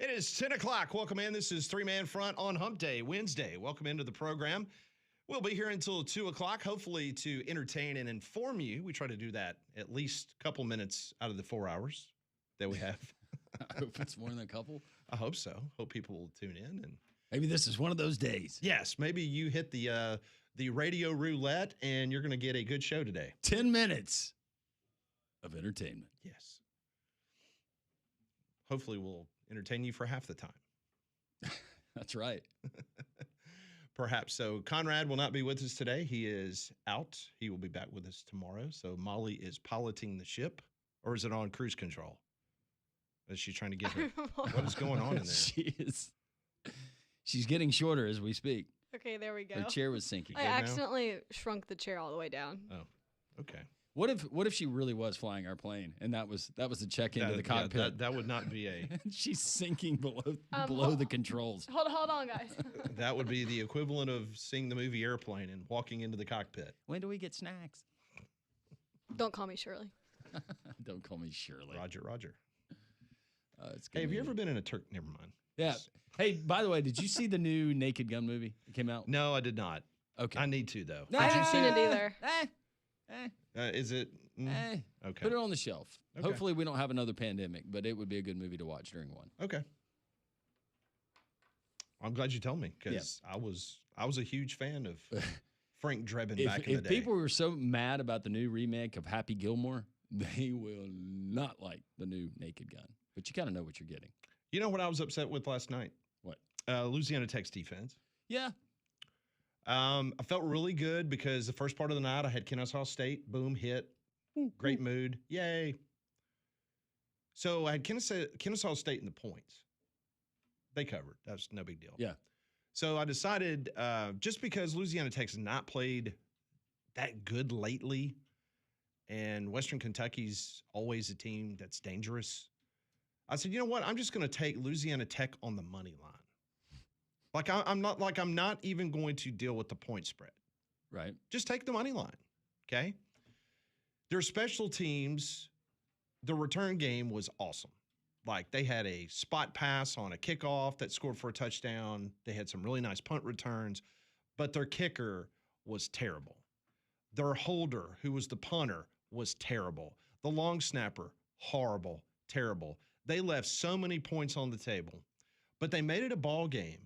It is 10 o'clock. Welcome in. This is Three Man Front on Hump Day, Wednesday. Welcome into the program. We'll be here until 2 o'clock, hopefully to entertain and inform you. We try to do that at least a couple minutes out of the 4 hours that we have. I hope it's more than a couple. I hope so. Hope people will tune in. And maybe this is one of those days. yes, maybe you hit the radio roulette and you're going to get a good show today. 10 minutes of entertainment. Yes. Hopefully we'll entertain you for half the time. That's right. Perhaps so. Conrad will not be with us today. He is out. He will be back with us tomorrow. So Molly is piloting the ship, or is it on cruise control? Is she trying to get her? What is going on in there? She's getting shorter as we speak. Okay, there we go. Her chair was sinking. I accidentally shrunk the chair all the way down. Oh, okay. What if she really was flying our plane and that was the check into the cockpit? Yeah, that would not be a. She's sinking below the controls. Hold on, guys. That would be the equivalent of seeing the movie Airplane and walking into the cockpit. When do we get snacks? Don't call me Shirley. Don't call me Shirley. Roger. Hey, have you ever been in a Turk? Never mind. Yeah. Hey, by the way, did you see the new Naked Gun movie that came out? No, I did not. Okay. I need to though. I haven't seen it either. Is it? Okay. Put it on the shelf. Okay. Hopefully we don't have another pandemic, but it would be a good movie to watch during one. Okay. I'm glad you told me because I was a huge fan of Frank Drebin back in the day. If people were so mad about the new remake of Happy Gilmore, they will not like the new Naked Gun. But you kind of know what you're getting. You know what I was upset with last night? What? Louisiana Tech's defense. Yeah. I felt really good because the first part of the night I had Kennesaw State, boom, hit, great mood, yay. So I had Kennesaw State in the points. They covered. That's no big deal. Yeah. So I decided just because Louisiana Tech has not played that good lately, and Western Kentucky's always a team that's dangerous, I said, you know what? I'm just going to take Louisiana Tech on the money line. I'm not even going to deal with the point spread. Right. Just take the money line. Okay. Their special teams, the return game was awesome. Like they had a spot pass on a kickoff that scored for a touchdown. They had some really nice punt returns, but their kicker was terrible. Their holder, who was the punter, was terrible. The long snapper, horrible, terrible. They left so many points on the table, but they made it a ball game.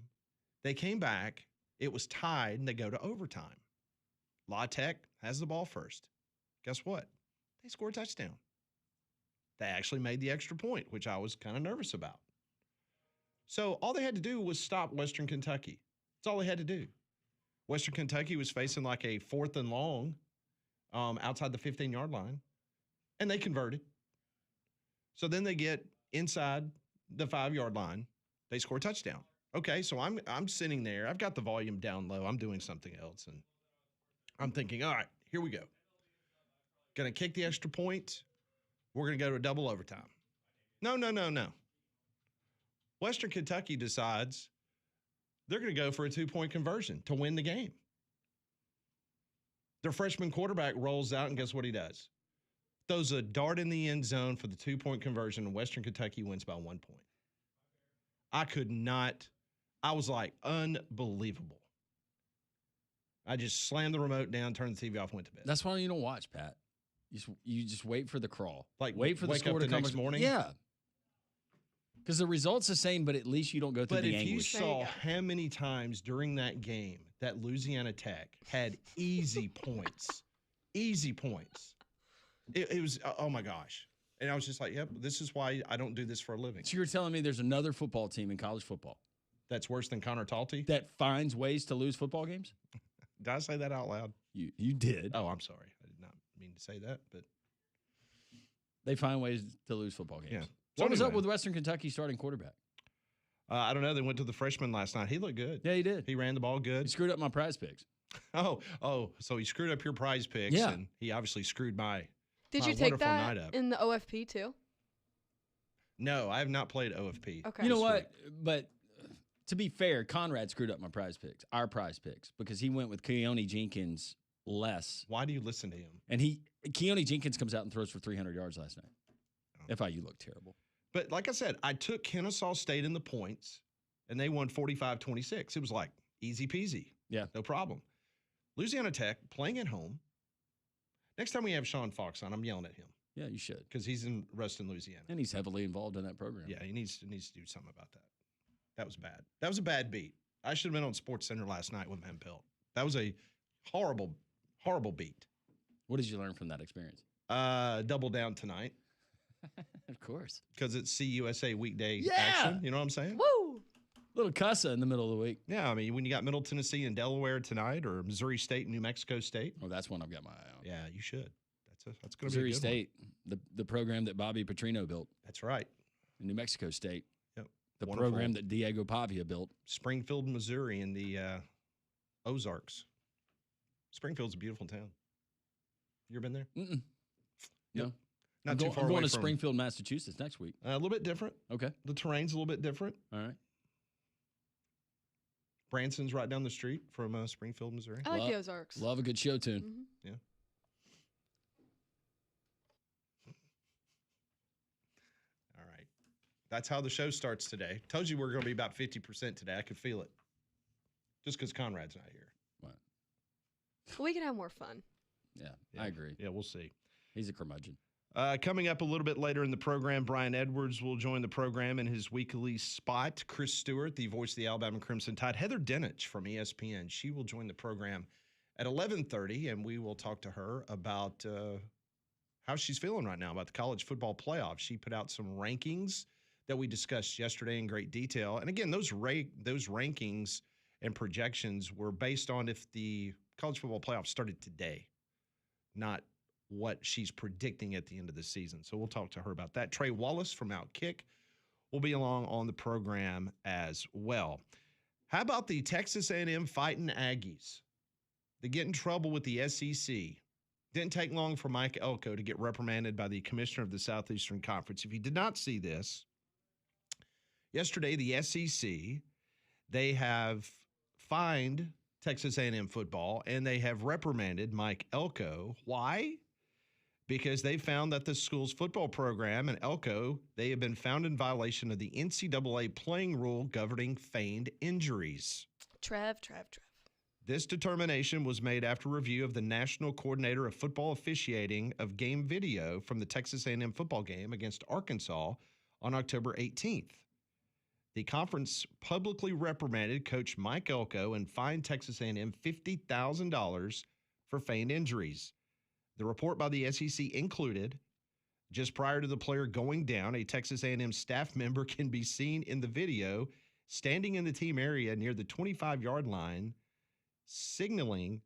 They came back, it was tied, and they go to overtime. La Tech has the ball first. Guess what? They score a touchdown. They actually made the extra point, which I was kind of nervous about. So all they had to do was stop Western Kentucky. That's all they had to do. Western Kentucky was facing like a 4th and long outside the 15-yard line, and they converted. So then they get inside the 5-yard line. They score a touchdown. Okay, so I'm sitting there. I've got the volume down low. I'm doing something else, and I'm thinking, all right, here we go. Going to kick the extra point. We're going to go to a double overtime. No. Western Kentucky decides they're going to go for a 2-point conversion to win the game. Their freshman quarterback rolls out, and guess what he does? Throws a dart in the end zone for the 2-point conversion, and Western Kentucky wins by 1 point. I was like, unbelievable. I just slammed the remote down, turned the TV off, went to bed. That's why you don't watch, Pat. You just wait for the crawl. Like wait for the score to come next morning? Yeah. Because the result's the same, but at least you don't go through the anguish. But if you saw how many times during that game that Louisiana Tech had easy points, it was, oh my gosh. And I was just like, yep, this is why I don't do this for a living. So you're telling me there's another football team in college football that's worse than Connor Talty? That finds ways to lose football games? Did I say that out loud? You did. Oh, I'm sorry. I did not mean to say that, but they find ways to lose football games. Yeah. What was up with Western Kentucky starting quarterback? I don't know. They went to the freshman last night. He looked good. Yeah, he did. He ran the ball good. He screwed up my prize picks. Oh, so he screwed up your prize picks, and he obviously screwed my Did you take that in the OFP too? No, I have not played OFP. Okay. You know what? But to be fair, Conrad screwed up my prize picks, our prize picks, because he went with Keone Jenkins less. Why do you listen to him? And Keone Jenkins comes out and throws for 300 yards last night. FIU looked terrible. But like I said, I took Kennesaw State in the points, and they won 45-26. It was like easy peasy. Yeah. No problem. Louisiana Tech playing at home. Next time we have Sean Fox on, I'm yelling at him. Yeah, you should. Because he's in Ruston, Louisiana. And he's heavily involved in that program. Yeah, he needs to do something about that. That was bad. That was a bad beat. I should have been on Sports Center last night with Van Pelt. That was a horrible, horrible beat. What did you learn from that experience? Double down tonight. Of course. Because it's CUSA weekday Yeah! action. You know what I'm saying? Woo! Little cussa in the middle of the week. Yeah, I mean, when you got Middle Tennessee and Delaware tonight, or Missouri State and New Mexico State. Oh, that's one I've got my eye on. Yeah, you should. That's going to be Missouri a good State, the program that Bobby Petrino built. That's right. New Mexico State. Yep. The Wonderful. program that Diego Pavia built. Springfield, Missouri in the Ozarks. Springfield's a beautiful town. You ever been there? Mm-mm. Yep. No. Not too far I'm away going to from, Springfield, Massachusetts next week. A little bit different. Okay. The terrain's a little bit different. All right. Branson's right down the street from Springfield, Missouri. I like the Ozarks. Love a good show tune. Mhm. Yeah. All right. That's how the show starts today. Told you we're going to be about 50% today. I could feel it. Just because Conrad's not here. What? We can have more fun. Yeah, I agree. Yeah, we'll see. He's a curmudgeon. Coming up a little bit later in the program, Brian Edwards will join the program in his weekly spot. Chris Stewart, the voice of the Alabama Crimson Tide. Heather Dinich from ESPN. She will join the program at 11:30, and we will talk to her about how she's feeling right now about the college football playoff. She put out some rankings that we discussed yesterday in great detail. And again, those rankings and projections were based on if the college football playoff started today, not what she's predicting at the end of the season. So we'll talk to her about that. Trey Wallace from Outkick will be along on the program as well. How about the Texas A&M Fighting Aggies? They get in trouble with the SEC. Didn't take long for Mike Elko to get reprimanded by the commissioner of the Southeastern Conference. If you did not see this, yesterday the SEC, they have fined Texas A&M football, and they have reprimanded Mike Elko. Why? Because they found that the school's football program and Elko, they have been found in violation of the NCAA playing rule governing feigned injuries. Trev. This determination was made after review of the National Coordinator of Football Officiating of game video from the Texas A&M football game against Arkansas on October 18th. The conference publicly reprimanded Coach Mike Elko and fined Texas A&M $50,000 for feigned injuries. The report by the SEC included, just prior to the player going down, a Texas A&M staff member can be seen in the video standing in the team area near the 25-yard line, signaling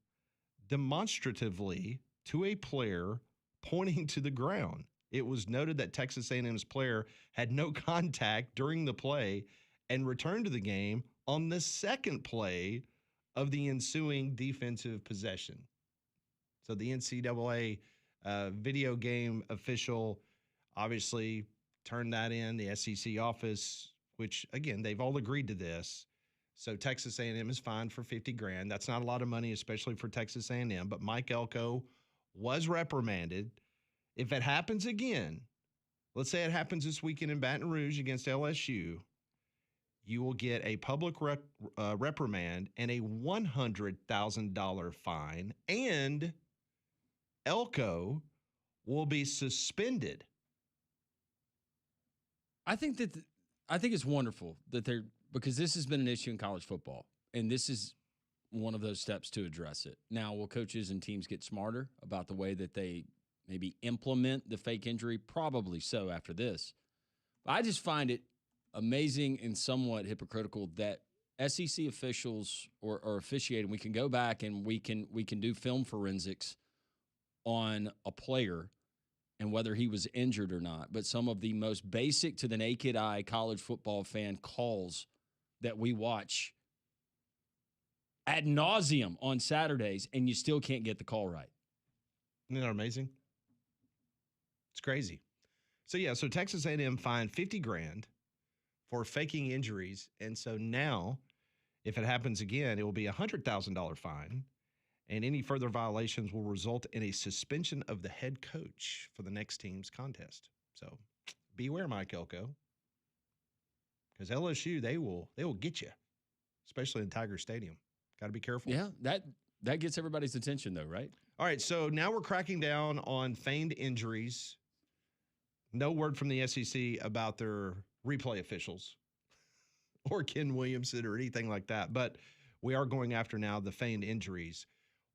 demonstratively to a player pointing to the ground. It was noted that Texas A&M's player had no contact during the play and returned to the game on the second play of the ensuing defensive possession. So the NCAA video game official obviously turned that in, the SEC office, which, again, they've all agreed to this. So Texas A&M is fined for $50,000. That's not a lot of money, especially for Texas A&M. But Mike Elko was reprimanded. If it happens again, let's say it happens this weekend in Baton Rouge against LSU, you will get a public reprimand and a $100,000 fine, and Elko will be suspended. I think it's wonderful that they're, because this has been an issue in college football, and this is one of those steps to address it. Now, will coaches and teams get smarter about the way that they maybe implement the fake injury? Probably so after this. But I just find it amazing and somewhat hypocritical that SEC officials or officiating, we can go back and we can do film forensics on a player and whether he was injured or not. But some of the most basic to the naked eye college football fan calls that we watch ad nauseum on Saturdays, and you still can't get the call right. Isn't that amazing? It's crazy. So Texas A&M fined $50,000 for faking injuries. And so now, if it happens again, it will be a $100,000 fine. And any further violations will result in a suspension of the head coach for the next team's contest. So, beware, Mike Elko, because LSU they will get you, especially in Tiger Stadium. Got to be careful. Yeah, that gets everybody's attention, though, right? All right, so now we're cracking down on feigned injuries. No word from the SEC about their replay officials or Ken Williamson or anything like that, but we are going after now the feigned injuries.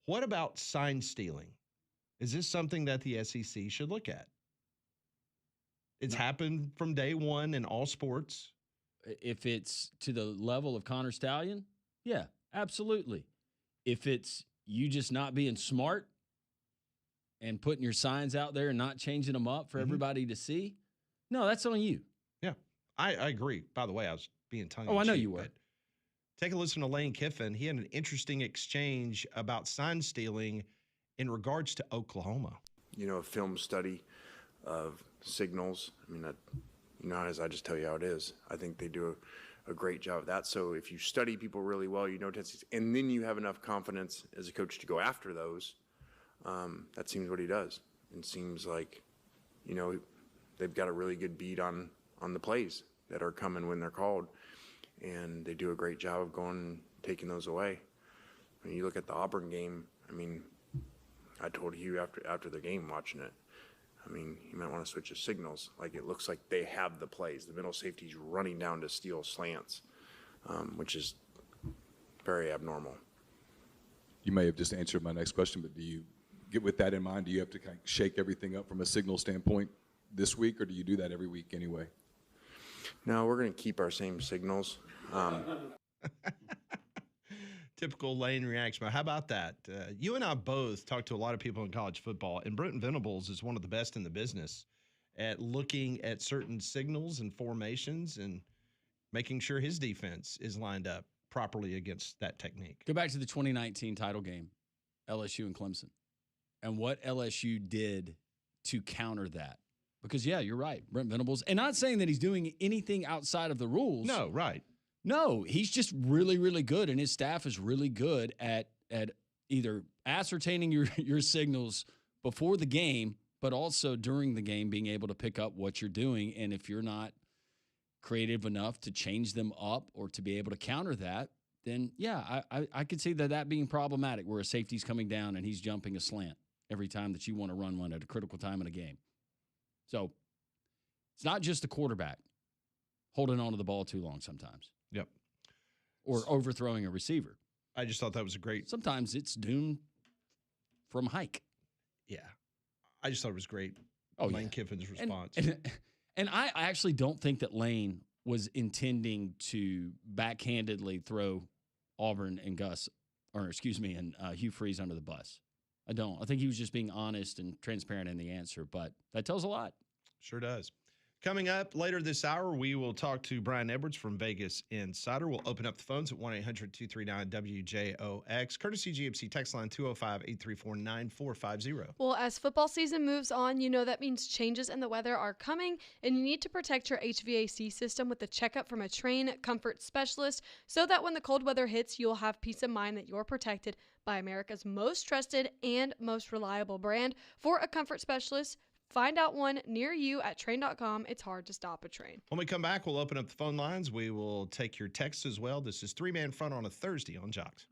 What about sign stealing? Is this something that the SEC should look at? It's happened from day one in all sports. If it's to the level of Connor Stallion, yeah, absolutely. If it's you just not being smart and putting your signs out there and not changing them up for everybody to see, no, that's on you. Yeah, I agree. By the way, I was being tongue in Oh, I know cheek, you were. but take a listen to Lane Kiffin. He had an interesting exchange about sign stealing in regards to Oklahoma. A film study of signals. I mean, as I just tell you how it is. I think they do a great job of that. So if you study people really well, tendencies, and then you have enough confidence as a coach to go after those, that seems what he does. It seems like, they've got a really good beat on the plays that are coming when they're called, and they do a great job of going and taking those away. When you look at the Auburn game, I told Hugh after the game watching it, you might want to switch the signals. Like, it looks like they have the plays. The middle safety's running down to steal slants, which is very abnormal. You may have just answered my next question, but do you get with that in mind? Do you have to kind of shake everything up from a signal standpoint this week, or do you do that every week anyway? No, we're going to keep our same signals. Typical Lane reaction. But how about that? You and I both talked to a lot of people in college football, and Brenton Venables is one of the best in the business at looking at certain signals and formations and making sure his defense is lined up properly against that technique. Go back to the 2019 title game, LSU and Clemson, and what LSU did to counter that. Because, yeah, you're right, Brent Venables. And not saying that he's doing anything outside of the rules. No, right. No, he's just really, really good, and his staff is really good at either ascertaining your signals before the game, but also during the game being able to pick up what you're doing. And if you're not creative enough to change them up or to be able to counter that, then, yeah, I could see that being problematic where a safety's coming down and he's jumping a slant every time that you want to run one at a critical time in a game. So it's not just the quarterback holding on to the ball too long sometimes. Yep. Or overthrowing a receiver. I just thought that was a great. Sometimes it's doomed from hike. Yeah. I just thought it was great. Oh, Lane yeah. Kiffin's response. And I actually don't think that Lane was intending to backhandedly throw Auburn and Hugh Freeze under the bus. I don't. I think he was just being honest and transparent in the answer, but that tells a lot. Sure does. Coming up later this hour, we will talk to Brian Edwards from Vegas Insider. We'll open up the phones at 1-800-239-WJOX. Courtesy GMC text line 205-834-9450. Well, as football season moves on, that means changes in the weather are coming, and you need to protect your HVAC system with a checkup from a trained comfort specialist so that when the cold weather hits, you'll have peace of mind that you're protected by America's most trusted and most reliable brand. For a comfort specialist, find out one near you at train.com. It's hard to stop a train. When we come back, we'll open up the phone lines. We will take your texts as well. This is Three Man Front on a Thursday on Jocks.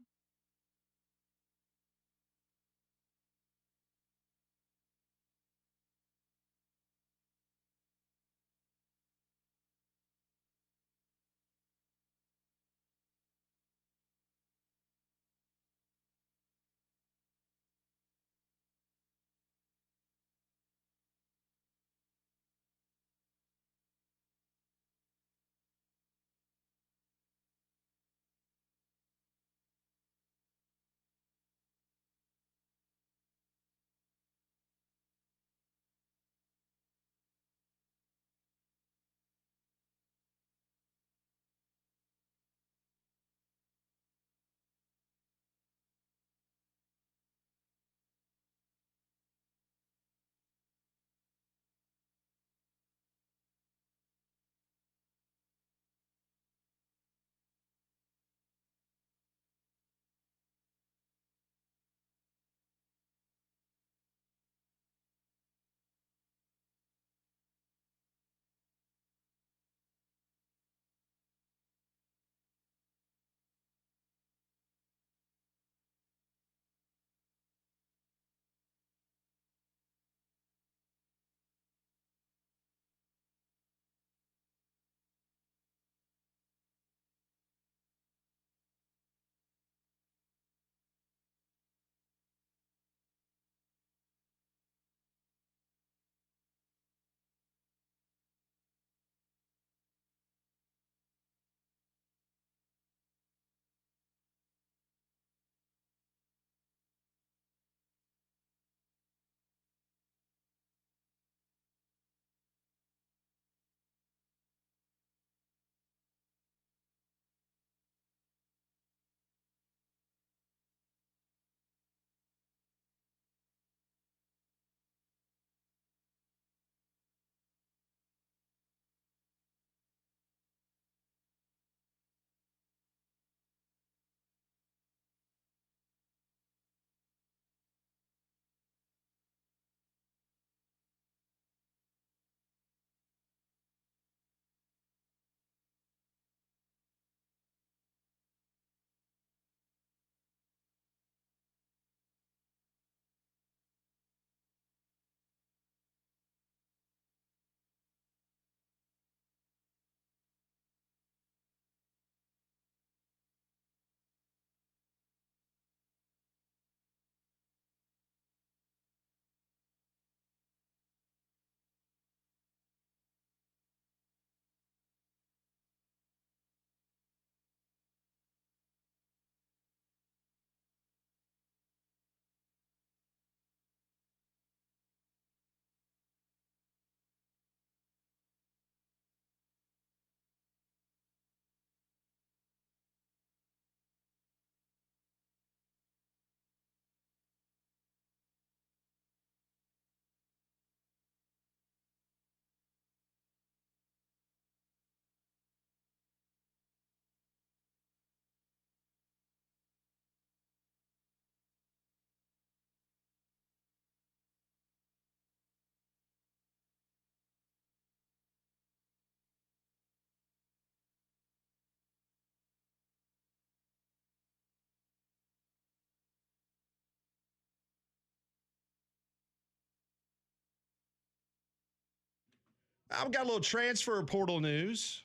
I've got a little transfer portal news.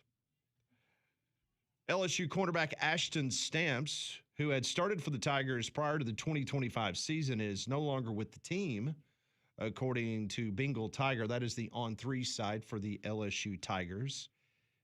LSU cornerback Ashton Stamps, who had started for the Tigers prior to the 2025 season, is no longer with the team, according to Bengal Tiger. That is the on-3 side for the LSU Tigers.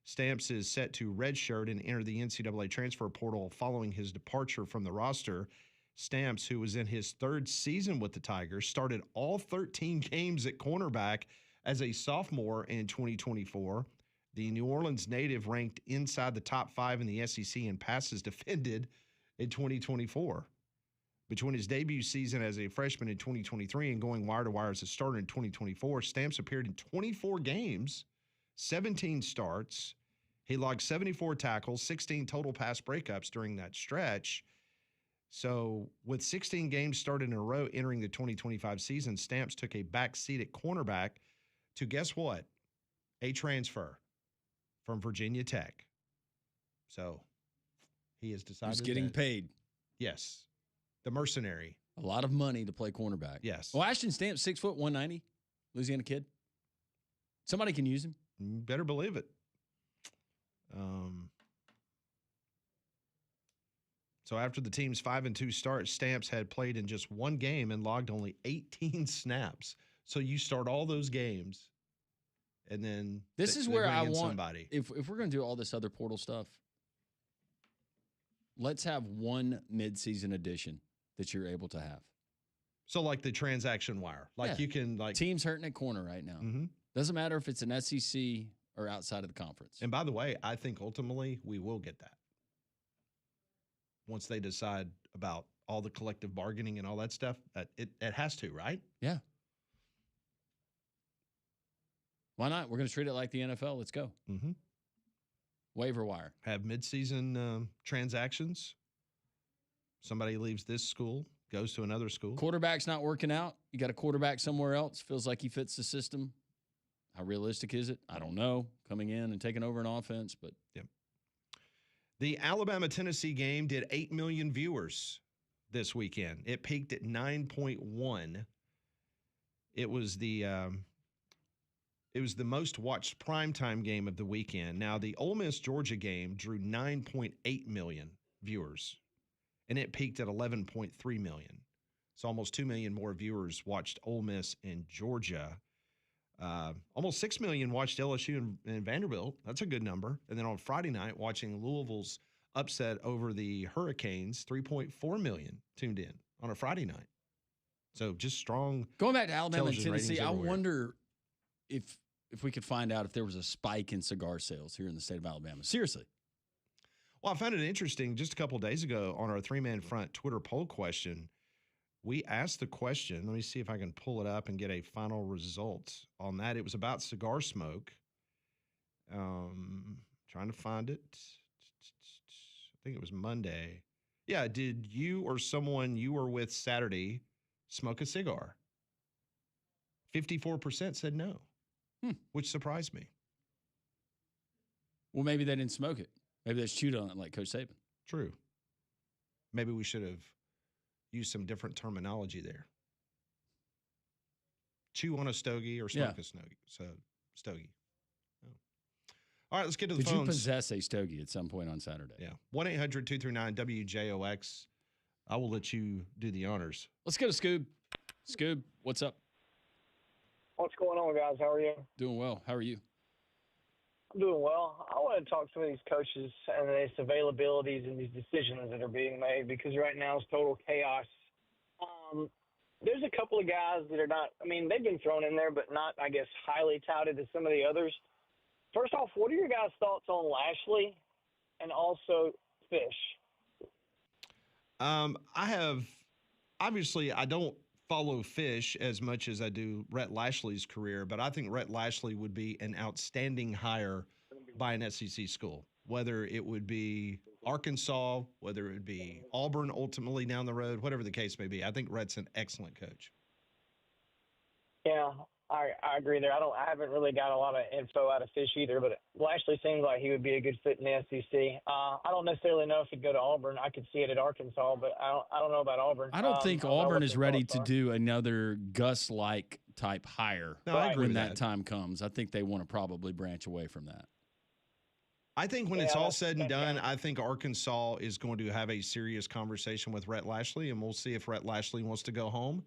Stamps is set to redshirt and enter the NCAA transfer portal following his departure from the roster. Stamps, who was in his third season with the Tigers, started all 13 games at cornerback as a sophomore in 2024. The New Orleans native ranked inside the top 5 in the SEC in passes defended in 2024. Between his debut season as a freshman in 2023 and going wire to wire as a starter in 2024, Stamps appeared in 24 games, 17 starts. He logged 74 tackles, 16 total pass breakups during that stretch. So with 16 games started in a row entering the 2025 season, Stamps took a back seat at cornerback to, guess what? A transfer from Virginia Tech. So he has decided He's getting paid Yes. The mercenary. a lot of money to play cornerback. Yes. Well, Ashton Stamps, 6 foot, 190, Louisiana kid. Somebody can use him. You better believe it. So after the team's 5-2 start, Stamps had played in just one game and logged only 18 snaps. So you start all those games, and then This is they where bring I in want, somebody. if we're going to do all this other portal stuff, let's have one midseason edition that you're able to have. So like the transaction wire, like Yeah. you can like. Teams hurting at corner right now. Mhm. Doesn't matter if it's an SEC or outside of the conference. And by the way, I think ultimately we will get that once they decide about all the collective bargaining and all that stuff. It has to, right? Yeah. Why not? We're going to treat it like the NFL. Let's go. Mm-hmm. Waiver wire. Have midseason transactions. Somebody leaves this school, goes to another school. Quarterback's not working out. You got a quarterback somewhere else. Feels like he fits the system. How realistic is it? I don't know. Coming in and taking over an offense, but The Alabama-Tennessee game did 8 million viewers this weekend. It peaked at 9.1. It was the most watched primetime game of the weekend. Now, the Ole Miss-Georgia game drew 9.8 million viewers, and it peaked at 11.3 million. So almost 2 million more viewers watched Ole Miss and Georgia. Almost 6 million watched LSU and Vanderbilt. That's a good number. And then on Friday night, watching Louisville's upset over the Hurricanes, 3.4 million tuned in on a Friday night. So just strong. going back to Alabama and Television ratings Tennessee, I everywhere. wonder if we could find out if there was a spike in cigar sales here in the state of Alabama. Seriously. Well, I found it interesting just a couple of days ago on our 3-man front Twitter poll question. We asked the question. Let me see if I can pull it up and get a final result on that. It was about cigar smoke. Trying to find it. I think it was Monday. Yeah. Did you or someone you were with Saturday smoke a cigar? 54% said no, which surprised me. Well, maybe they didn't smoke it. Maybe they chewed on it like Coach Saban. True. Maybe we should have used some different terminology there. Chew on a stogie or smoke a stogie. Stogie. Oh. All right, let's get to the Did you phones. possess a stogie at some point on Saturday? Yeah. 1-800-239-WJOX. I will let you do the honors. Let's go to Scoob. Scoob, what's up? What's going on, guys? How are you? Doing well. How are you? I'm doing well. I want to talk to some of these coaches and these availabilities and these decisions that are being made because right now it's total chaos. There's a couple of guys that are not, I mean, they've been thrown in there, but not, I guess, highly touted as some of the others. First off, what are your guys' thoughts on Lashley and also Fish? I don't follow Fish as much as I do Rhett Lashley's career, but I think Rhett Lashley would be an outstanding hire by an SEC school, whether it would be Arkansas, whether it would be Auburn ultimately down the road, whatever the case may be. I think Rhett's an excellent coach. Yeah, I agree there. I haven't really got a lot of info out of Fish either, but Lashley seems like he would be a good fit in the SEC. I don't necessarily know if he'd go to Auburn. I could see it at Arkansas, but I don't know about Auburn. I don't think I don't know Auburn what is their ready thoughts to are. do another Gus-like type hire No, I agree when with that that. time comes. I think they want to probably branch away from that. I think when Yeah, it's all that's- said and that's done, kinda- I think Arkansas is going to have a serious conversation with Rhett Lashley, and we'll see if Rhett Lashley wants to go home.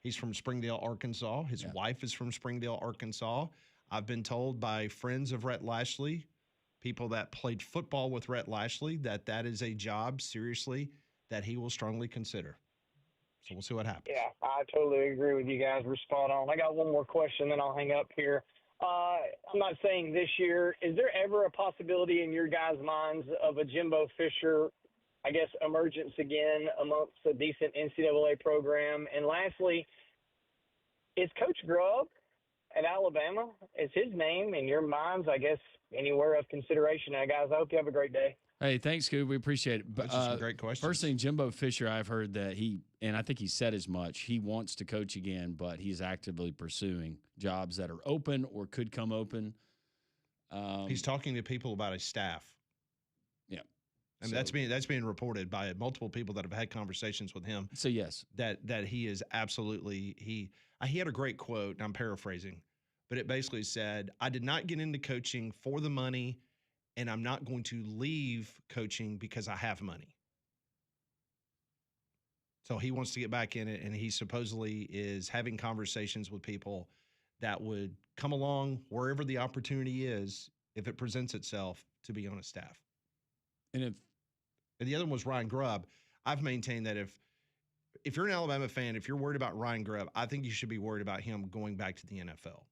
He's from Springdale, Arkansas. His wife is from Springdale, Arkansas. I've been told by friends of Rhett Lashley, people that played football with Rhett Lashley, that that is a job, seriously, that he will strongly consider. So we'll see what happens. Yeah, I totally agree with you guys. We're spot on. I got one more question, then I'll hang up here. I'm not saying this year. Is there ever a possibility in your guys' minds of a Jimbo Fisher, I guess, emergence again amongst a decent NCAA program? And lastly, is Coach Grubb at Alabama, is his name in your minds, I guess, anywhere of consideration? Now, guys, I hope you have a great day. Hey, thanks, Scoob. We appreciate it. But, Those are some great questions. First thing, Jimbo Fisher, I've heard that and I think he said as much, he wants to coach again, but he's actively pursuing jobs that are open or could come open. He's talking to people about his staff. Yeah. And So- that's being reported by multiple people that have had conversations with him. So, yes. That he is absolutely he had a great quote, and I'm paraphrasing, but it basically said, "I did not get into coaching for the money, and I'm not going to leave coaching because I have money." So he wants to get back in it, and he supposedly is having conversations with people that would come along wherever the opportunity is, if it presents itself, to be on a staff. And And the other one was Ryan Grubb. I've maintained that if you're an Alabama fan, if you're worried about Ryan Grubb, I think you should be worried about him going back to the NFL.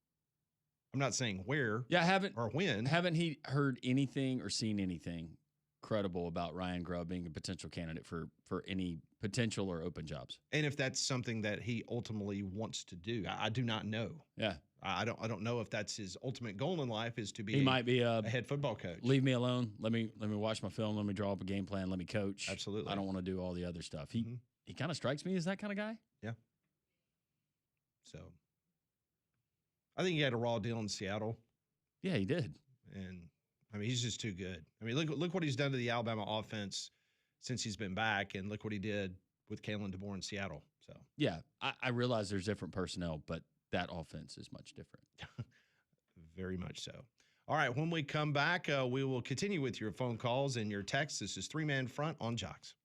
I'm not saying where or when. Haven't he heard anything or seen anything credible about Ryan Grubb being a potential candidate for any potential or open jobs? And if that's something that he ultimately wants to do, I do not know. Yeah. I don't know if that's his ultimate goal in life is to be He might be a head football coach. Leave me alone. Let me watch my film. Let me draw up a game plan. Let me coach. Absolutely. I don't want to do all the other stuff. He kind of strikes me as that kind of guy. Yeah. So I think he had a raw deal in Seattle. Yeah, he did. And I mean, he's just too good. I mean, look what he's done to the Alabama offense since he's been back, and look what he did with Kalen DeBoer in Seattle. So Yeah, I realize there's different personnel, but that offense is much different. very much so. All right, when we come back, we will continue with your phone calls and your texts. This is Three Man Front on Jocks.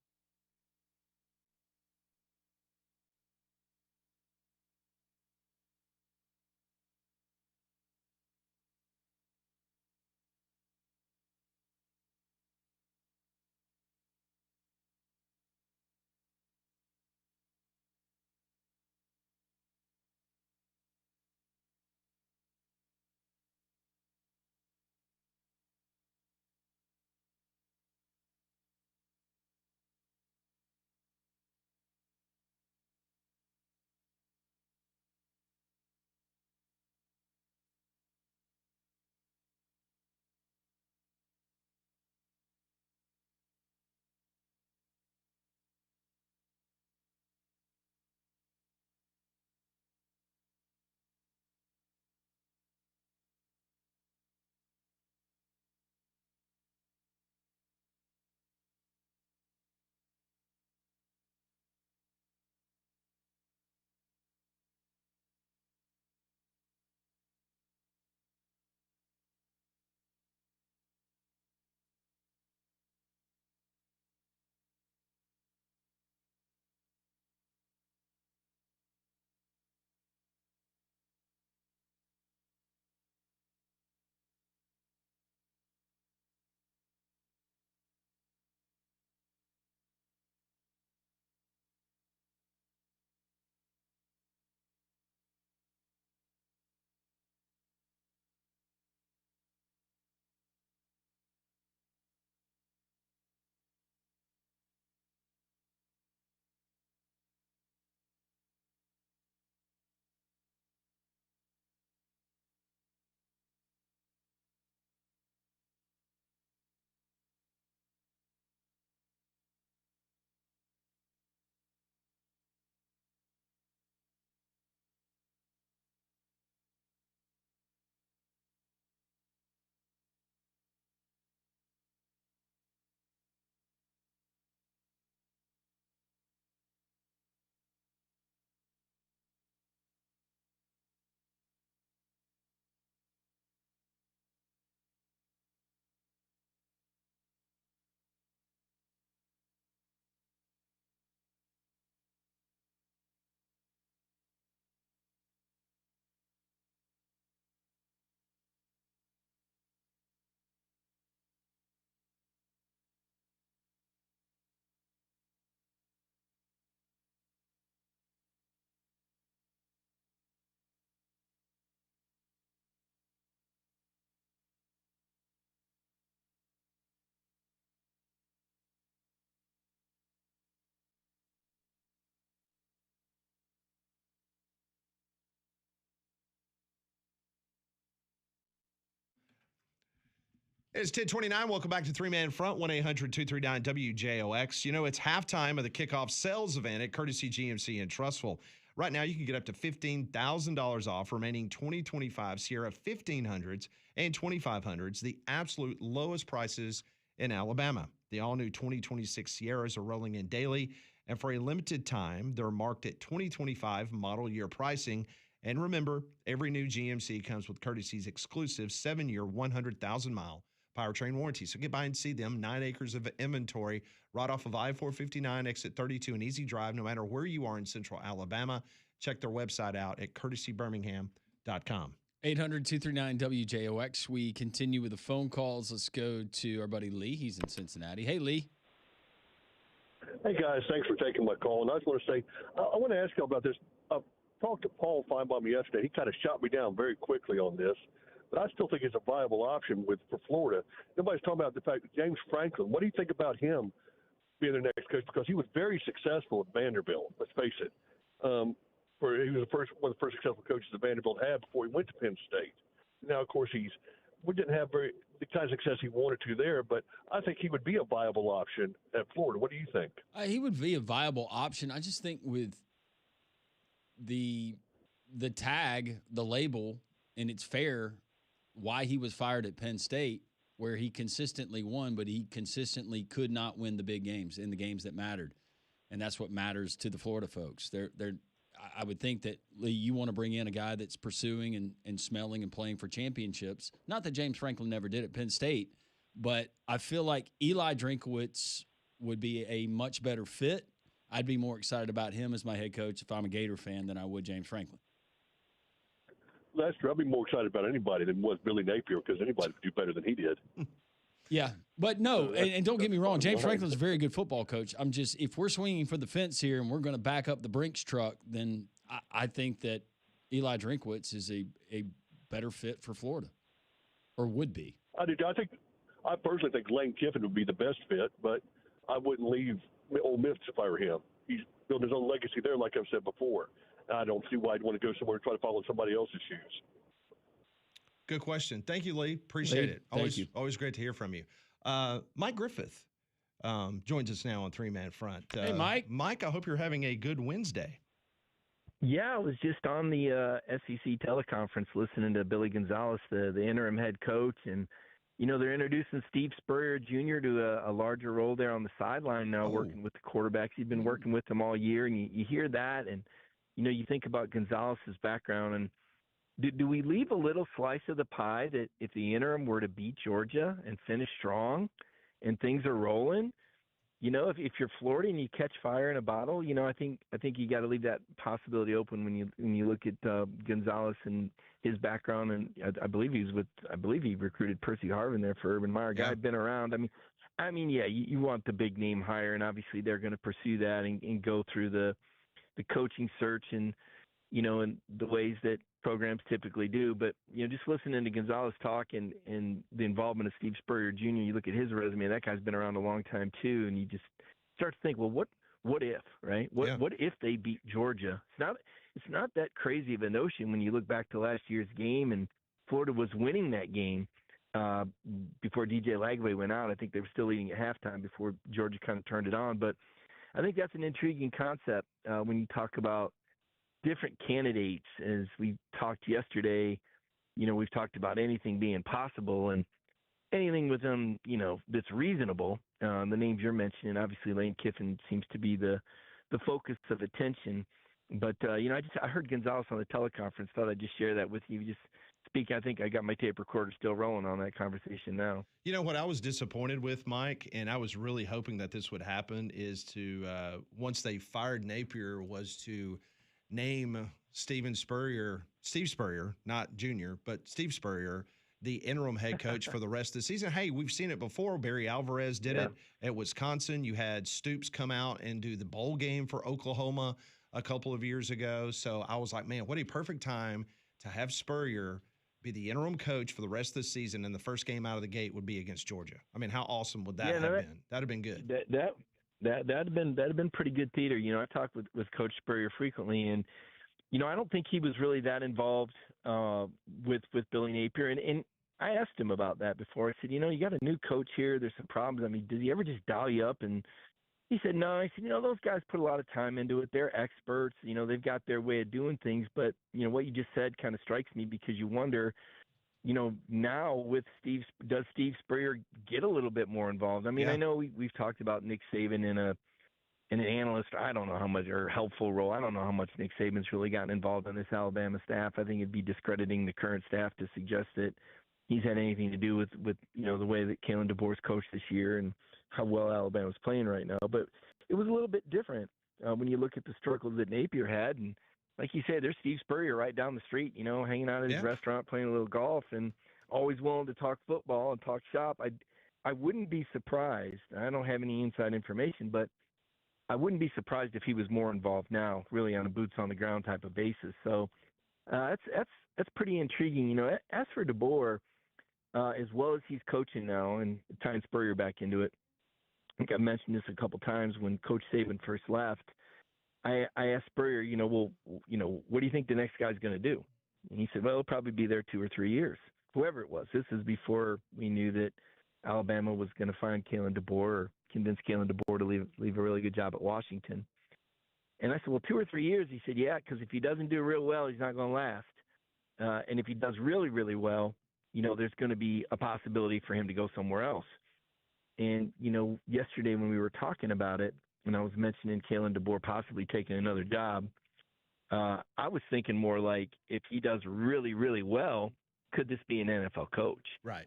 It's 10:29. Welcome back to Three Man Front, 1-800-239-WJOX. You know, it's halftime of the kickoff sales event at Courtesy GMC in Trussville. Right now, you can get up to $15,000 off remaining 2025 Sierra 1500s and 2500s, the absolute lowest prices in Alabama. The all-new 2026 Sierras are rolling in daily, and for a limited time, they're marked at 2025 model year pricing. And remember, every new GMC comes with Courtesy's exclusive 7-year, 100,000-mile powertrain warranty. So get by and see them. 9 acres of inventory right off of I-459, exit 32, an easy drive no matter where you are in central Alabama. Check their website out at courtesybirmingham.com. 800-239-WJOX. We continue with the phone calls. Let's go to our buddy Lee. He's in Cincinnati. Hey, Lee. Hey, guys. Thanks for taking my call. And I just want to say, I want to ask you about this. I talked to Paul Feinbaum yesterday. He kind of shot me down very quickly on this. But I still think it's a viable option for Florida. Everybody's talking about the fact that James Franklin, what do you think about him being the next coach? Because he was very successful at Vanderbilt, let's face it. He was one of the first successful coaches that Vanderbilt had before he went to Penn State. Now, of course, we didn't have the kind of success he wanted to there, but I think he would be a viable option at Florida. What do you think? He would be a viable option. I just think with the tag, the label, and it's fair why he was fired at Penn State, where he consistently won, but he consistently could not win the big games in the games that mattered. And that's what matters to the Florida folks. I would think that, Lee, you want to bring in a guy that's pursuing and smelling and playing for championships. Not that James Franklin never did at Penn State, but I feel like Eli Drinkwitz would be a much better fit. I'd be more excited about him as my head coach if I'm a Gator fan than I would James Franklin. That's true. I'd be more excited about anybody than was Billy Napier because anybody could do better than he did. Yeah, but no, and don't get me wrong, James Franklin's a very good football coach. I'm just, if we're swinging for the fence here and we're going to back up the Brinks truck, then I think that Eli Drinkwitz is a better fit for Florida, or would be. I personally think Lane Kiffin would be the best fit, but I wouldn't leave Ole Miss if I were him. He's building his own legacy there, like I've said before. I don't see why I'd want to go somewhere and try to follow somebody else's shoes. Good question. Thank you, Lee. Appreciate it. Thank you. Always great to hear from you. Mike Griffith joins us now on Three Man Front. Hey, Mike. Mike, I hope you're having a good Wednesday. Yeah, I was just on the SEC teleconference listening to Billy Gonzalez, the interim head coach, and they're introducing Steve Spurrier Jr. to a larger role there on the sideline now, working with the quarterbacks. He's been working with them all year, and you hear that, and you think about Gonzalez's background, and do we leave a little slice of the pie that if the interim were to beat Georgia and finish strong, and things are rolling, if you're Florida and you catch fire in a bottle, I think you got to leave that possibility open when you look at Gonzalez and his background, and I believe he recruited Percy Harvin there for Urban Meyer. Guy had been around. I mean, yeah, you want the big name hire, and obviously they're going to pursue that and go through the coaching search and in the ways that programs typically do. But just listening to Gonzalez talk and the involvement of Steve Spurrier Jr., you look at his resume, that guy's been around a long time too, and you just start to think, well, what if, right? What if they beat Georgia? It's not that crazy of a notion when you look back to last year's game, and Florida was winning that game before DJ Lagway went out. I think they were still leading at halftime before Georgia kind of turned it on. But I think that's an intriguing concept when you talk about different candidates. As we talked yesterday, we've talked about anything being possible and anything with them, that's reasonable. The names you're mentioning, obviously Lane Kiffin seems to be the focus of attention. But, I heard Gonzalez on the teleconference, thought I'd just share that with you. Just speak. I think I got my tape recorder still rolling on that conversation now. You know what I was disappointed with, Mike, and I was really hoping that this would happen, is to once they fired Napier, was to name Steve Spurrier, not Junior, but Steve Spurrier, the interim head coach for the rest of the season. Hey, we've seen it before. Barry Alvarez did it at Wisconsin. You had Stoops come out and do the bowl game for Oklahoma a couple of years ago. So I was like, man, what a perfect time to have Spurrier be the interim coach for the rest of the season, and the first game out of the gate would be against Georgia. I mean, how awesome would that have been? That'd have been good. That'd have been pretty good theater. I talk with Coach Spurrier frequently, and I don't think he was really that involved with Billy Napier, and I asked him about that before. I said, you got a new coach here. There's some problems. I mean, does he ever just dial you up? And he said, no. I said, those guys put a lot of time into it. They're experts. They've got their way of doing things. But, what you just said kind of strikes me because you wonder, now with does Steve Spurrier get a little bit more involved? I mean, Yeah. I know we've talked about Nick Saban in an analyst, I don't know how much, or helpful role. I don't know how much Nick Saban's really gotten involved in this Alabama staff. I think it'd be discrediting the current staff to suggest that he's had anything to do with the way that Kalen DeBoer's coached this year and how well Alabama's playing right now. But it was a little bit different when you look at the struggles that Napier had. And like you said, there's Steve Spurrier right down the street, hanging out at his restaurant, playing a little golf, and always willing to talk football and talk shop. I wouldn't be surprised. I don't have any inside information, but I wouldn't be surprised if he was more involved now, really on a boots on the ground type of basis. So that's pretty intriguing. As for DeBoer, as well as he's coaching now and tying Spurrier back into it, I think I've mentioned this a couple times when Coach Saban first left. I asked Spurrier, what do you think the next guy's going to do? And he said, well, he'll probably be there 2 or 3 years, whoever it was. This is before we knew that Alabama was going to find Kalen DeBoer or convince Kalen DeBoer to leave a really good job at Washington. And I said, well, 2 or 3 years. He said, yeah, because if he doesn't do real well, he's not going to last. And if he does really, really well, there's going to be a possibility for him to go somewhere else. And, yesterday when we were talking about it, when I was mentioning Kalen DeBoer possibly taking another job, I was thinking more like if he does really, really well, could this be an NFL coach? Right.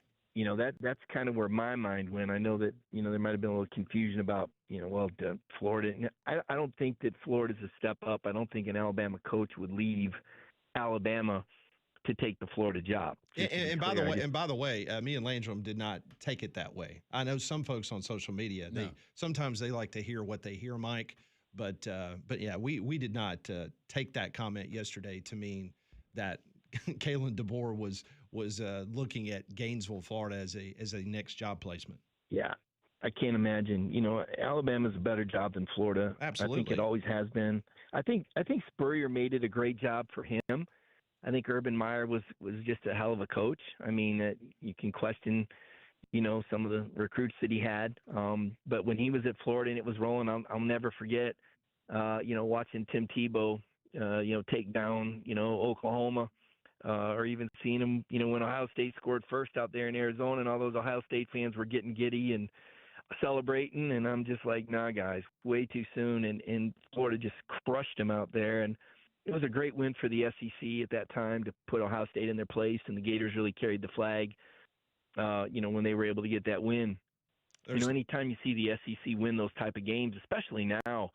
That's kind of where my mind went. I know that, there might have been a little confusion about, Florida. I don't think that Florida's a step up. I don't think an Alabama coach would leave Alabama to take the Florida job. And by the way, me and Landrum did not take it that way. I know some folks on social media, sometimes they like to hear what they hear, Mike. But yeah, we did not take that comment yesterday to mean that Kalen DeBoer was looking at Gainesville, Florida as a next job placement. Yeah, I can't imagine. Alabama's a better job than Florida. Absolutely. I think it always has been. I think Spurrier made it a great job for him. I think Urban Meyer was just a hell of a coach. I mean, you can question, some of the recruits that he had. But when he was at Florida and it was rolling, I'll never forget, watching Tim Tebow, take down, Oklahoma, or even seeing him, when Ohio State scored first out there in Arizona and all those Ohio State fans were getting giddy and celebrating. And I'm just like, nah, guys, way too soon. And Florida just crushed him out there. And it was a great win for the SEC at that time to put Ohio State in their place, and the Gators really carried the flag, when they were able to get that win. Anytime you see the SEC win those type of games, especially now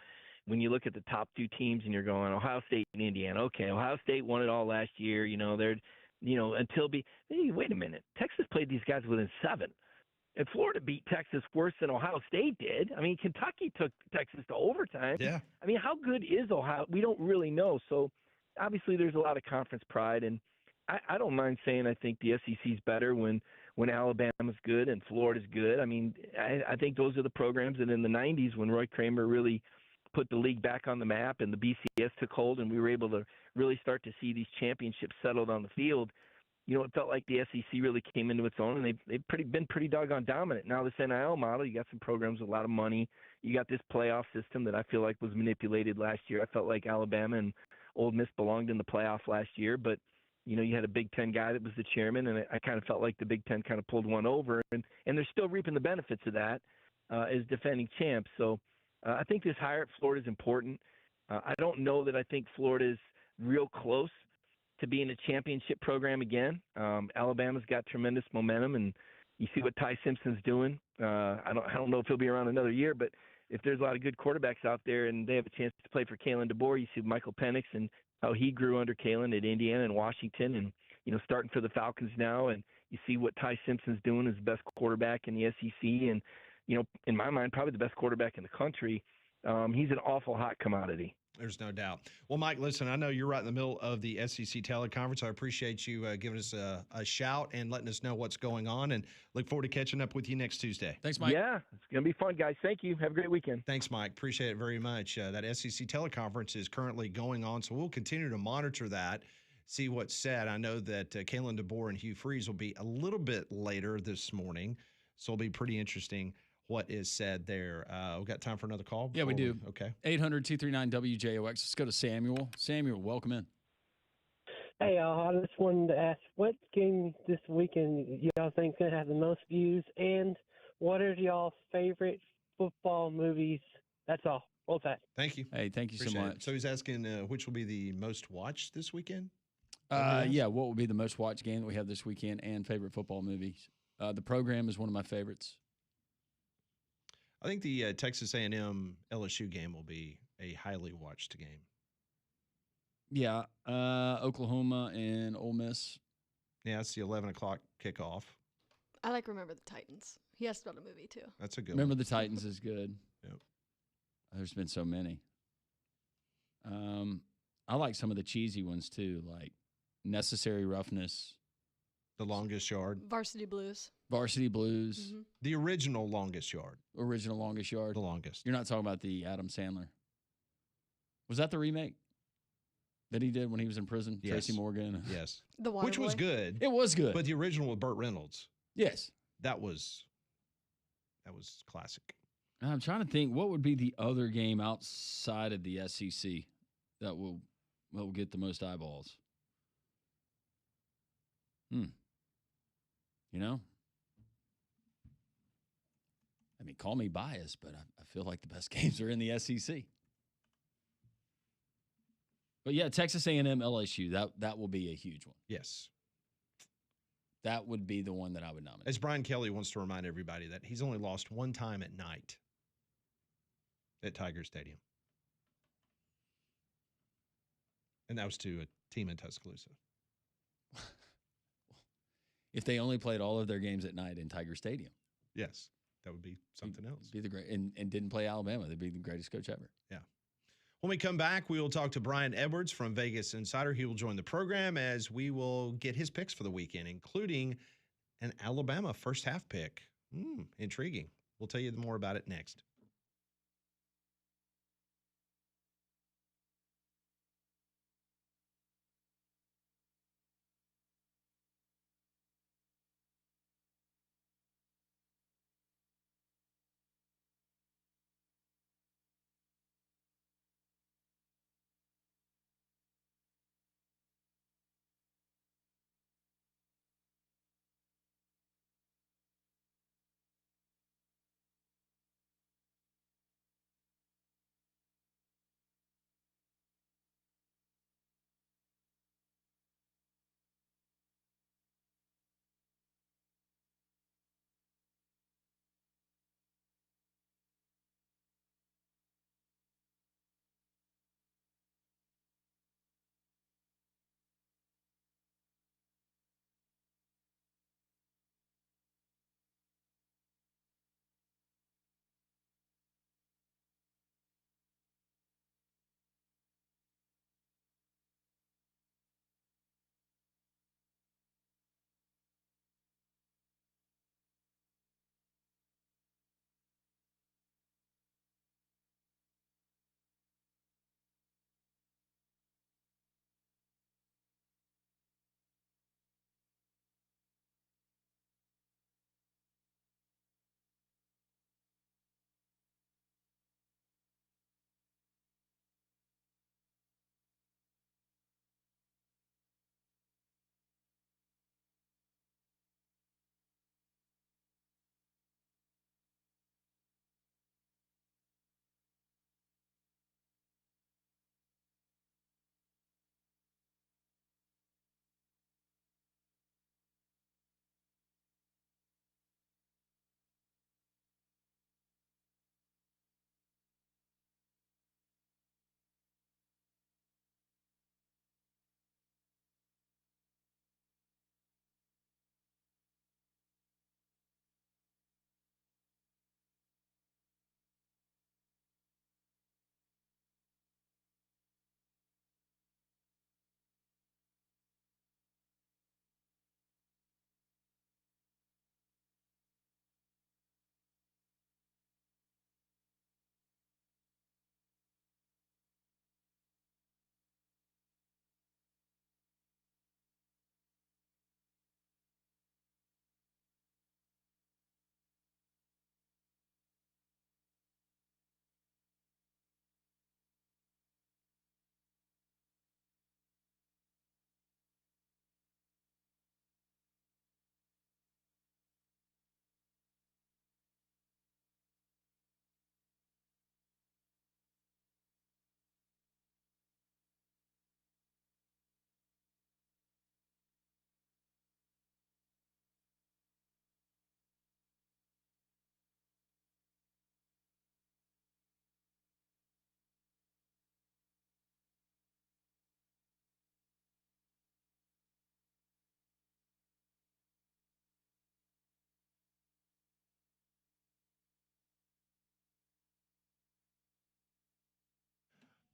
when you look at the top 2 teams and you're going Ohio State and Indiana. Okay, Ohio State won it all last year. They're, hey, wait a minute. Texas played these guys within 7. And Florida beat Texas worse than Ohio State did. I mean, Kentucky took Texas to overtime. Yeah. I mean, how good is Ohio? We don't really know. So, obviously, there's a lot of conference pride. And I don't mind saying I think the SEC's better when Alabama's good and Florida's good. I mean, I think those are the programs that in the 90s when Roy Kramer really put the league back on the map and the BCS took hold and we were able to really start to see these championships settled on the field, it felt like the SEC really came into its own, and they've been pretty doggone dominant. Now this NIL model, you got some programs with a lot of money. You got this playoff system that I feel like was manipulated last year. I felt like Alabama and Ole Miss belonged in the playoff last year, but you had a Big Ten guy that was the chairman, and I kind of felt like the Big Ten kind of pulled one over, and they're still reaping the benefits of that as defending champs. So I think this hire at Florida is important. I don't know that I think Florida is real close to being a championship program again. Alabama's got tremendous momentum, and you see what Ty Simpson's doing. I don't know if he'll be around another year, but if there's a lot of good quarterbacks out there and they have a chance to play for Kalen DeBoer, you see Michael Penix and how he grew under Kalen at Indiana and Washington, and starting for the Falcons now, and you see what Ty Simpson's doing as the best quarterback in the SEC, and in my mind, probably the best quarterback in the country. He's an awful hot commodity. There's no doubt. Well, Mike, listen, I know you're right in the middle of the SEC teleconference. I appreciate you giving us a shout and letting us know what's going on, and look forward to catching up with you next Tuesday. Thanks, Mike. Yeah, it's going to be fun, guys. Thank you. Have a great weekend. Thanks, Mike. Appreciate it very much. That SEC teleconference is currently going on, so we'll continue to monitor that see what's said. I know that Kalen DeBoer and Hugh Freeze will be a little bit later this morning, so it'll be pretty interesting what is said there. We got time for another call? Yeah, we do. Okay. 800-239-WJOX. Let's go to Samuel. Samuel, welcome in. Hey, y'all. I just wanted to ask, what game this weekend y'all think is going to have the most views, and what are y'all's favorite football movies? That's all. Well, that. Thank you. Hey, thank you Appreciate so it. much. So he's asking which will be the most watched this weekend? Yeah, what will be the most watched game that we have this weekend and favorite football movies? The program is one of my favorites. I think the Texas A&M LSU game will be a highly watched game. Yeah, Oklahoma and Ole Miss. Yeah, it's the 11 o'clock kickoff. I like Remember the Titans. He asked about a movie too. That's a good Remember one. the Titans is good. Yep. There's been so many. I like some of the cheesy ones too, like Necessary Roughness, The Longest Yard. Varsity Blues. Varsity Blues, Mm-hmm. The original Longest Yard. Original Longest Yard. The longest. You're not talking about the Adam Sandler. Was that the remake that he did when he was in prison? Yes. Tracy Morgan. Yes. The Waterboy. Which was good. It was good. But the original with Burt Reynolds, yes. that was classic. I'm trying to think what would be the other game outside of the SEC that will get the most eyeballs. You know? I mean, call me biased, but I feel like the best games are in the SEC. But yeah, Texas A&M LSU, that will be a huge one. Yes. That would be the one that I would nominate. As Brian Kelly wants to remind everybody that he's only lost one time at night at Tiger Stadium. And that was to a team in Tuscaloosa. If they only played all of their games at night in Tiger Stadium. Yes. That would be something else. Be the great and didn't play Alabama. They'd be the greatest coach ever. Yeah. When we come back, we will talk to Brian Edwards from Vegas Insider. He will join the program as we will get his picks for the weekend, including an Alabama first half pick. Intriguing. We'll tell you more about it next.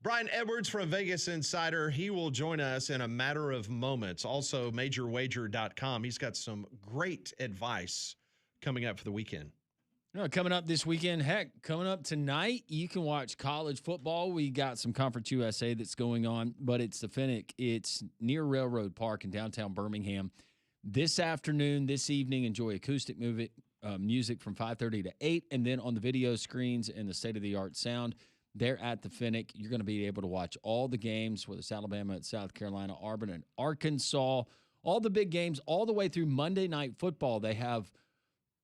Brian Edwards from Vegas Insider. He will join us in a matter of moments. Also, MajorWager.com. He's got some great advice coming up for the weekend. Coming up this weekend, coming up tonight, you can watch college football. We got some Conference USA that's going on, but it's the Finnick. It's near Railroad Park in downtown Birmingham. This afternoon, this evening, enjoy acoustic music from 5:30 to 8, and then on the video screens and the state-of-the-art sound, they're at the Finnick. You're going to be able to watch all the games, whether it's Alabama, at South Carolina, Auburn, and Arkansas, all the big games, all the way through Monday Night Football. They have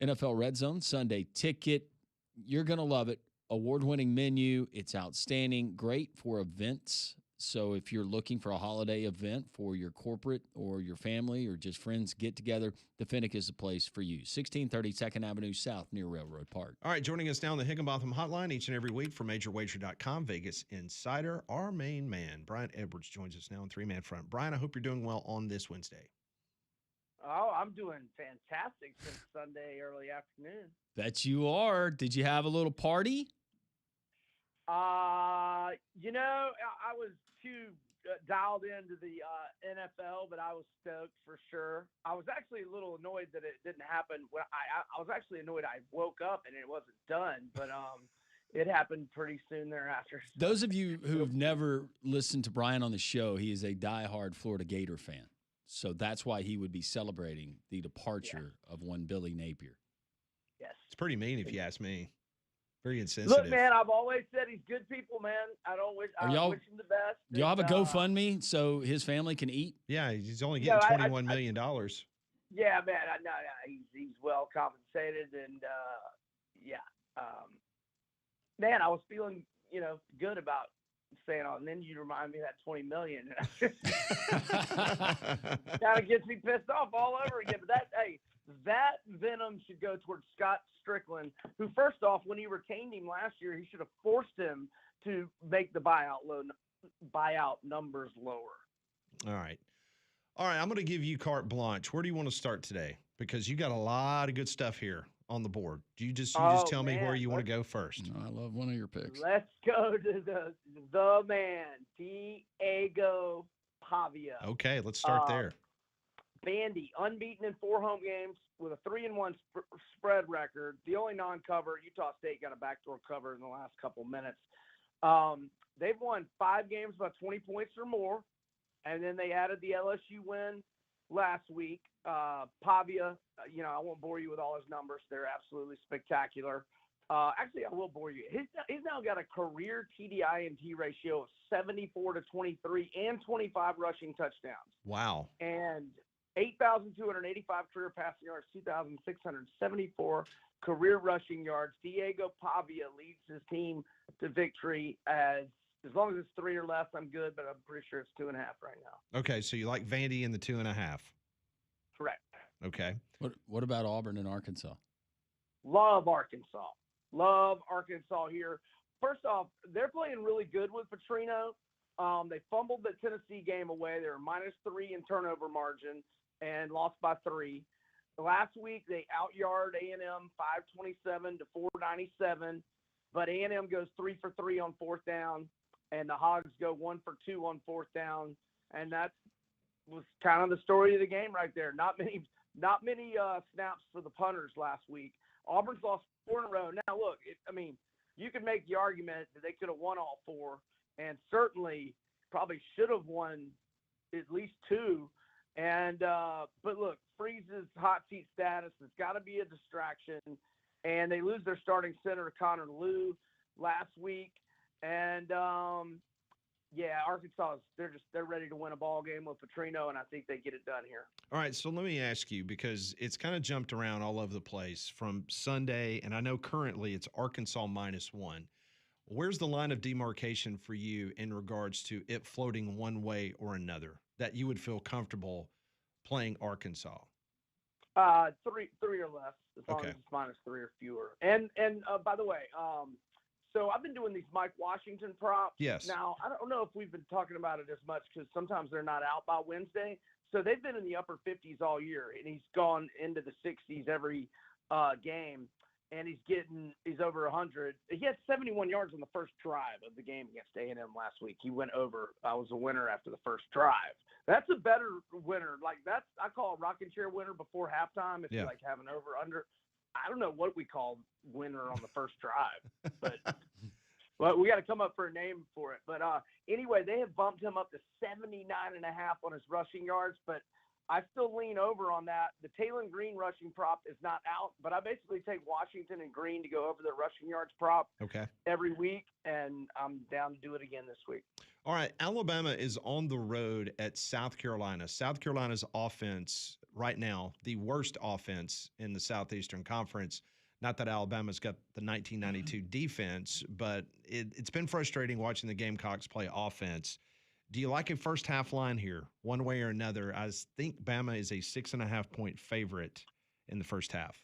NFL Red Zone, Sunday Ticket. You're going to love it. Award-winning menu. It's outstanding. Great for events. So if you're looking for a holiday event for your corporate or your family or just friends get together, the Finnick is the place for you. 1630 2nd Avenue South near Railroad Park. All right, joining us now on the Higginbotham Hotline each and every week from MajorWager.com, Vegas Insider, our main man, Brian Edwards, joins us now on Three Man Front. Brian, I hope you're doing well on this Wednesday. Oh, I'm doing fantastic since Sunday early afternoon. Bet you are. Did you have a little party? I was too dialed into the NFL, but I was stoked for sure. I was actually a little annoyed that it didn't happen. When I was actually annoyed I woke up and it wasn't done, but it happened pretty soon thereafter. Those of you who've never listened to Brian on the show, he is a diehard Florida Gator fan. So that's why he would be celebrating the departure of one Billy Napier. Yes. It's pretty mean if you ask me. Very insensitive. Look, man, I've always said he's good people, man. I wish him the best. Do y'all have a GoFundMe so his family can eat? Yeah, he's only getting $21 million. Yeah, man. No, he's well compensated, and man, I was feeling good about saying, and then you remind me of that $20 million. Kind of gets me pissed off all over again. But that venom should go towards Scott Strickland, who, first off, when he retained him last year, he should have forced him to make the buyout numbers lower. All right. I'm going to give you carte blanche. Where do you want to start today? Because you got a lot of good stuff here on the board. You just tell me where you want to go first. I love one of your picks. Let's go to the man, Diego Pavia. Okay, let's start there. Vandy, unbeaten in 4 home games with a 3-1 spread record. The only non-cover, Utah State got a backdoor cover in the last couple minutes. They've won 5 games by 20 points or more, and then they added the LSU win last week. Pavia, I won't bore you with all his numbers. They're absolutely spectacular. Actually, I will bore you. He's now got a career TDI-INT ratio of 74-23 and 25 rushing touchdowns. Wow. And 8,285 career passing yards, 2,674 career rushing yards. Diego Pavia leads his team to victory. As long as it's 3 or less, I'm good, but I'm pretty sure it's 2.5 right now. Okay, so you like Vandy in the 2.5. Correct. Okay. What about Auburn and Arkansas? Love Arkansas. Love Arkansas here. First off, they're playing really good with Petrino. They fumbled the Tennessee game away. They were -3 in turnover margin and lost by 3. Last week, they out-yard A&M 527 to 497, but A&M goes 3 for 3 on 4th down, and the Hogs go 1 for 2 on 4th down, and that was kind of the story of the game right there. Not many snaps for the punters last week. Auburn's lost 4 in a row. Now, look, you could make the argument that they could have won all 4, and certainly probably should have won at least 2. And but look, Freeze's hot seat status has got to be a distraction, and they lose their starting center Connor Liu last week. And Arkansas, they're ready to win a ball game with Petrino, and I think they get it done here. All right, so let me ask you, because it's kind of jumped around all over the place from Sunday, and I know currently it's Arkansas -1. Where's the line of demarcation for you in regards to it floating one way or another that you would feel comfortable playing Arkansas? 3 or less, as long as it's -3 or fewer. And by the way, so I've been doing these Mike Washington props. Yes. Now, I don't know if we've been talking about it as much because sometimes they're not out by Wednesday. So they've been in the upper 50s all year, and he's gone into the 60s every game. and he's over 100. He had 71 yards on the first drive of the game against A&M last week. He went over. I was a winner after the first drive. That's a better winner. Like I call a rocking chair winner before halftime. If you like have an over under. I don't know what we call winner on the first drive, but we got to come up for a name for it. But anyway, they have bumped him up to 79.5 on his rushing yards, but I still lean over on that. The Taylor Green rushing prop is not out, but I basically take Washington and Green to go over the rushing yards prop every week, and I'm down to do it again this week. All right, Alabama is on the road at South Carolina. South Carolina's offense right now, the worst offense in the Southeastern Conference. Not that Alabama's got the 1992 defense, but it's been frustrating watching the Gamecocks play offense. Do you like a first half line here, one way or another? I think Bama is a 6.5-point favorite in the first half.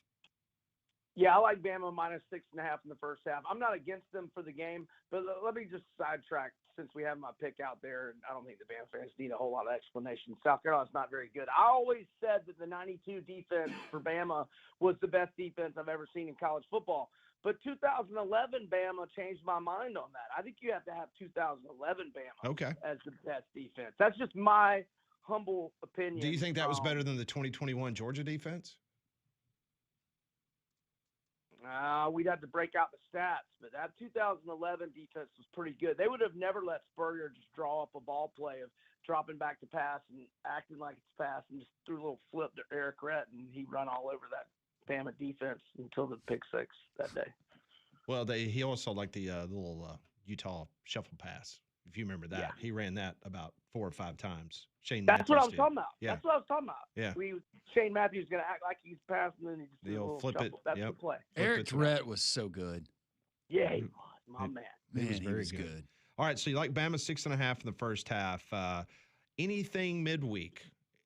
Yeah, I like Bama minus 6.5 in the first half. I'm not against them for the game, but let me just sidetrack since we have my pick out there. And I don't think the Bama fans need a whole lot of explanation. South Carolina's not very good. I always said that the 92 defense for Bama was the best defense I've ever seen in college football. But 2011 Bama changed my mind on that. I think you have to have 2011 Bama as the best defense. That's just my humble opinion. Do you think that was better than the 2021 Georgia defense? We'd have to break out the stats, but that 2011 defense was pretty good. They would have never let Spurrier just draw up a ball play of dropping back to pass and acting like it's pass and just threw a little flip to Eric Rhett, and he run all over that Bama defense until the pick six that day. Well, he also liked the little Utah shuffle pass. If you remember that, he ran that about 4 or 5 times. That's what I was talking about. Yeah. That's what I was talking about. Yeah. Shane Matthews going to act like he's passing, and then he just do a little flip shuffle. it. That's the play. Eric Rhett was so good. Yeah, he was. My man. Man, he was very good. All right, so you like Bama 6.5 in the first half. Anything midweek?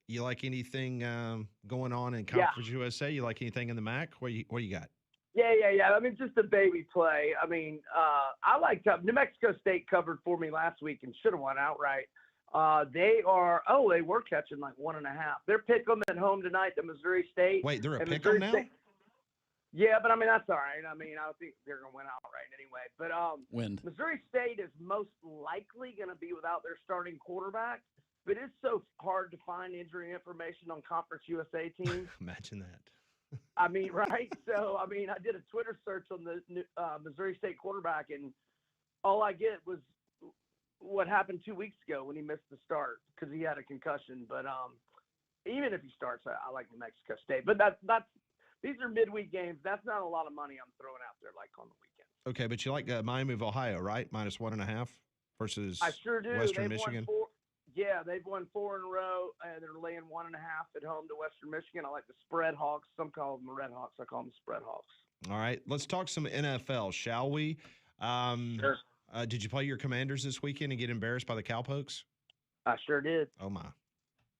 You like anything going on in Conference USA? You like anything in the MAC? What you got? Yeah. I mean, just a baby play. I mean, I like New Mexico State covered for me last week and should have won outright. They were catching like 1.5. They're pick'em at home tonight to Missouri State. Wait, they're a pick'em now? Yeah, but I mean, that's all right. I mean, I think they're going to win outright anyway. But Missouri State is most likely going to be without their starting quarterback. But it's so hard to find injury information on Conference USA teams. Imagine that. I mean, right? So, I mean, I did a Twitter search on the Missouri State quarterback, and all I get was what happened 2 weeks ago when he missed the start because he had a concussion. But even if he starts, I like New Mexico State. But these are midweek games. That's not a lot of money I'm throwing out there like on the weekend. Okay, but you like Miami of Ohio, right? Minus 1.5 versus I sure do. Western Michigan. They've won 4 in a row, and they're laying 1.5 at home to Western Michigan. I like the spread Hawks. Some call them the Red Hawks. I call them the spread Hawks. All right, let's talk some NFL, shall we? Sure. Did you play your Commanders this weekend and get embarrassed by the Cowpokes? I sure did. Oh my.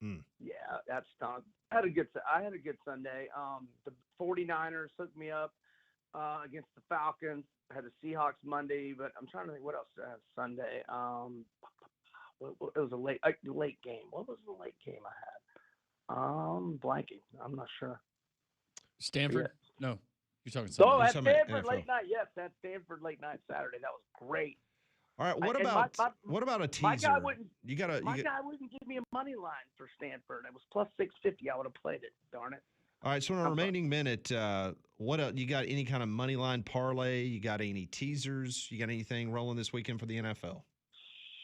Yeah, that's tough. I had a good Sunday. The 49ers hooked me up against the Falcons. I had the Seahawks Monday, but I'm trying to think what else did I have Sunday. It was a late game. What was the late game I had? Blanking. I'm not sure. Stanford? Yeah. No, you're talking. Oh, at Stanford late night. Yes, at Stanford late night Saturday. That was great. All right. What about a teaser? My guy wouldn't give me a money line for Stanford. It was plus 650. I would have played it. Darn it. All right. So in a remaining minute, what else, you got any kind of money line parlay? You got any teasers? You got anything rolling this weekend for the NFL?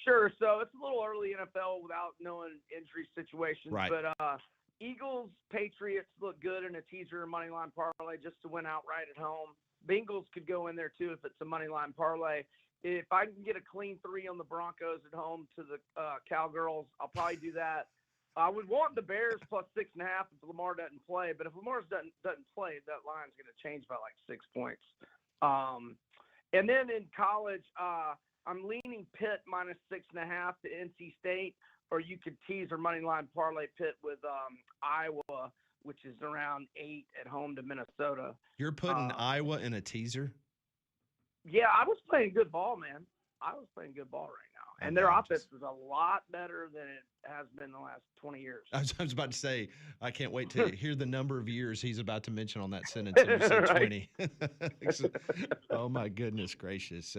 Sure. So it's a little early NFL without knowing injury situations. Right. But Eagles, Patriots look good in a teaser or money line parlay just to win outright at home. Bengals could go in there too if it's a money line parlay. If I can get a clean 3 on the Broncos at home to the Cowgirls, I'll probably do that. I would want the Bears plus 6.5 if Lamar doesn't play. But if Lamar doesn't play, that line's going to change by like 6 points. And then in college, I'm leaning Pitt minus 6.5 to NC State, or you could tease or money line parlay Pitt with Iowa, which is around 8 at home to Minnesota. You're putting Iowa in a teaser? Yeah, I was playing good ball, man. Iowa's playing good ball right now, I and their know, offense is a lot better than it has been the last 20 years. I was about to say, I can't wait to hear the number of years he's about to mention on that sentence. And you said Right. 20. Oh, my goodness gracious.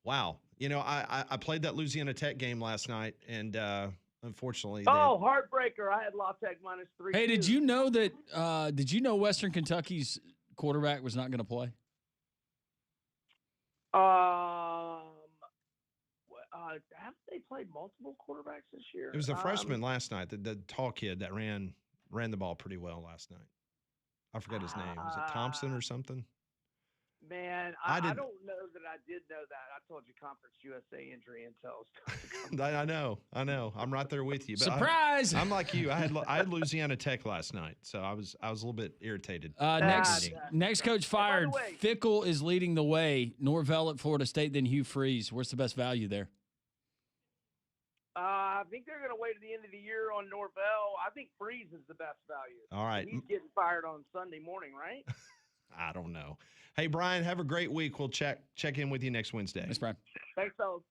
Wow. You know, I played that Louisiana Tech game last night, and unfortunately, Oh, heartbreaker! I had La Tech -3. Hey, did you know that? Did you know Western Kentucky's quarterback was not going to play? Have they played multiple quarterbacks this year? it was the freshman last night, the tall kid that ran the ball pretty well last night. I forgot his name. Was it Thompson or something? Man, I I didn't- don't know that I did know that. I told you Conference USA injury intel. I know. I'm right there with you. But Surprise! I'm like you. I had Louisiana Tech last night, so I was a little bit irritated. Next coach fired. way- Fickle is leading the way. Norvell at Florida State, then Hugh Freeze. Where's the best value there? I think they're going to wait to the end of the year on Norvell. I think Freeze is the best value. All right. He's getting fired on Sunday morning, right? I don't know. Hey, Brian, have a great week. We'll check in with you next Wednesday. Thanks, Brian. Thanks, fellas.